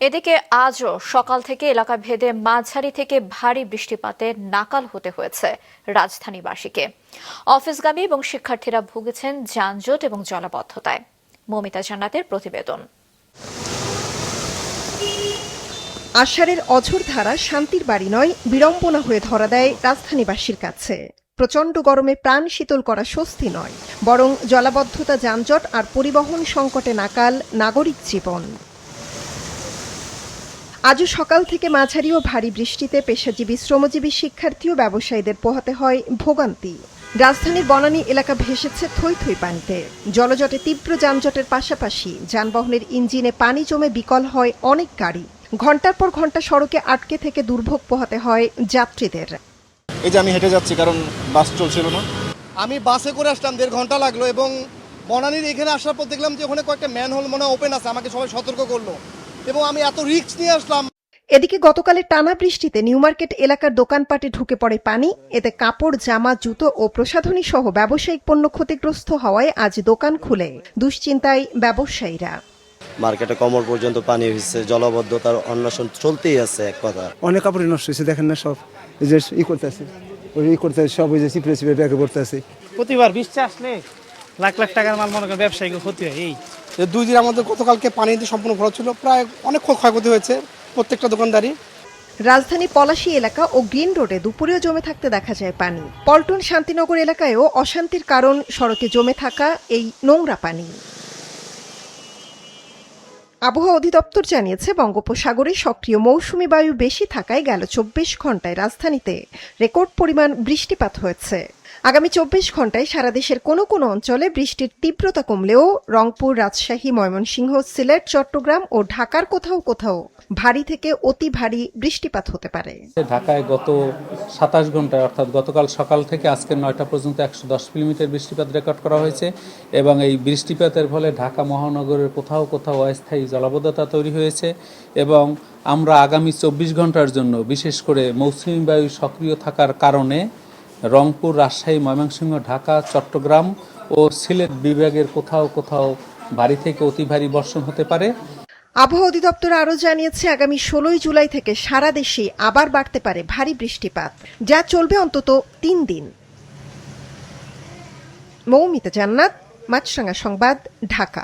এদিকে আজও সকাল থেকে এলাকা ভেদে মাঝারি থেকে ভারী বৃষ্টিপাতে নাকাল হতে হয়েছে রাজধানীবাসীকে। অফিসগামী এবং শিক্ষার্থীরা ভুগেছেন যানজট এবং জলাবদ্ধতায়। মমিতা জান্নাতের প্রতিবেদন। আষাঢ়ের অঝোর ধারা শান্তির বাড়ি নয়, বিড়ম্বনা হয়ে ধরা দেয় রাজধানীবাসীর কাছে। প্রচণ্ড গরমে প্রাণ শীতল করা স্বস্তি নয়, বরং জলাবদ্ধতা, যানজট আর পরিবহন সংকটে নাকাল নাগরিক জীবন। আজও সকাল থেকে মাঝারি ও ভারী বৃষ্টিতে পেশাজীবী, শ্রমজীবী, শিক্ষার্থী ও ব্যবসায়ীদের পোহাতে হয় ভোগান্তি। রাজধানীর বনানী এলাকা ভেসেছে থই থই পানিতে। জলজটে তীব্র যানজটের পাশাপাশি যানবাহনের ইঞ্জিনে পানি জমে বিকল হয় অনেক গাড়ি। ঘণ্টার পর ঘণ্টা সড়কে আটকে থেকে দুর্ভোগ পোহাতে হয় যাত্রীদের। এই যে আমি হেঁটে যাচ্ছি, কারণ বাস চলছিল না। আমি বাসে করে আসলাম, 1.5 ঘন্টা লাগলো, এবং বনানীর এখানে আসার পর দেখলাম যে ওখানে কয়েকটা ম্যানহোল মনে ওপেন আছে। আমাকে সবাই সতর্ক করলো এবং আমি এত রিস্ক নিয়ে আসলাম। এদিকে গতকালের টানা বৃষ্টিতে নিউ মার্কেট এলাকার দোকানপাটে ঢুকে পড়ে পানি। এতে কাপড়, জামা, জুতো ও প্রসাধনী সহ ব্যবসায়িক পণ্য ক্ষতিগ্রস্ত হওয়ায় আজ দোকান খুলে দুশ্চিন্তায় ব্যবসায়ীরা। মার্কেটে কোমর পর্যন্ত পানি হয়েছে, জলাবদ্ধতার অন্বেষণ চলতেই আছে। এক কথা, অনেক কাপড় নষ্ট হয়েছে, দেখেন না, সব এই যে করতেছে সব ওই যে চিপড়ে চিপড়ে ব্যাগে করতেছে। প্রতিবার বৃষ্টি আসলে লাখ লাখ টাকার মাল মনে করেন ব্যবসায়িক ক্ষতি হয়। এই 2 দিন আমাদের গতকালকে পানিতে সম্পূর্ণ ভরা ছিল, প্রায় অনেক ক্ষয়ক্ষতি হয়েছে প্রত্যেকটা দোকানদারি। রাজধানীর পলাশী এলাকা ও গ্রিন রোডে দুপুরেও জমে থাকতে দেখা যায় পানি। পল্টন, শান্তিনগর এলাকায়ও অশান্তির কারণ সড়কে জমে থাকা এই নোংরা পানি। আবহাওয়া অধিদপ্তর জানিয়েছে, বঙ্গোপসাগরে সক্রিয় মৌসুমী বায়ু বেশি থাকায় গেল 24 ঘণ্টায় রাজধানীতে রেকর্ড পরিমাণ বৃষ্টিপাত হয়েছে। আগামী 24 ঘণ্টায় সারা দেশের কোনো কোনো অঞ্চলে বৃষ্টির তীব্রতা কমলেও রংপুর, রাজশাহী, ময়মনসিংহ, সিলেট, চট্টগ্রাম ও ঢাকার কোথাও কোথাও ভারী থেকে অতি ভারী বৃষ্টিপাত হতে পারে। ঢাকায় গত 27 ঘন্টায়, অর্থাৎ গতকাল সকাল থেকে আজকের 9টা পর্যন্ত 110 মিলিমিটার বৃষ্টিপাত রেকর্ড করা হয়েছে এবং এই বৃষ্টিপাতের ফলে ঢাকা মহানগরের কোথাও কোথাও অস্থায়ী জলাবদ্ধতা তৈরি হয়েছে এবং আমরা আগামী 24 ঘন্টার জন্য, বিশেষ করে মৌসুমী বায়ু সক্রিয় থাকার কারণে রংপুর, রাজশাহী, ময়মনসিংহ, ঢাকা, চট্টগ্রাম ও সিলেট বিভাগের কোথাও কোথাও ভারী থেকে অতি ভারী বর্ষণ হতে পারে। আবহাওয়া অধিদপ্তর আরও জানিয়েছে, আগামী 16 জুলাই থেকে সারা দেশে আবার বাড়তে পারে ভারী বৃষ্টিপাত, যা চলবে অন্তত 3 দিন। মৌমিতা জান্নাত, মাছরাঙা সংবাদ, ঢাকা।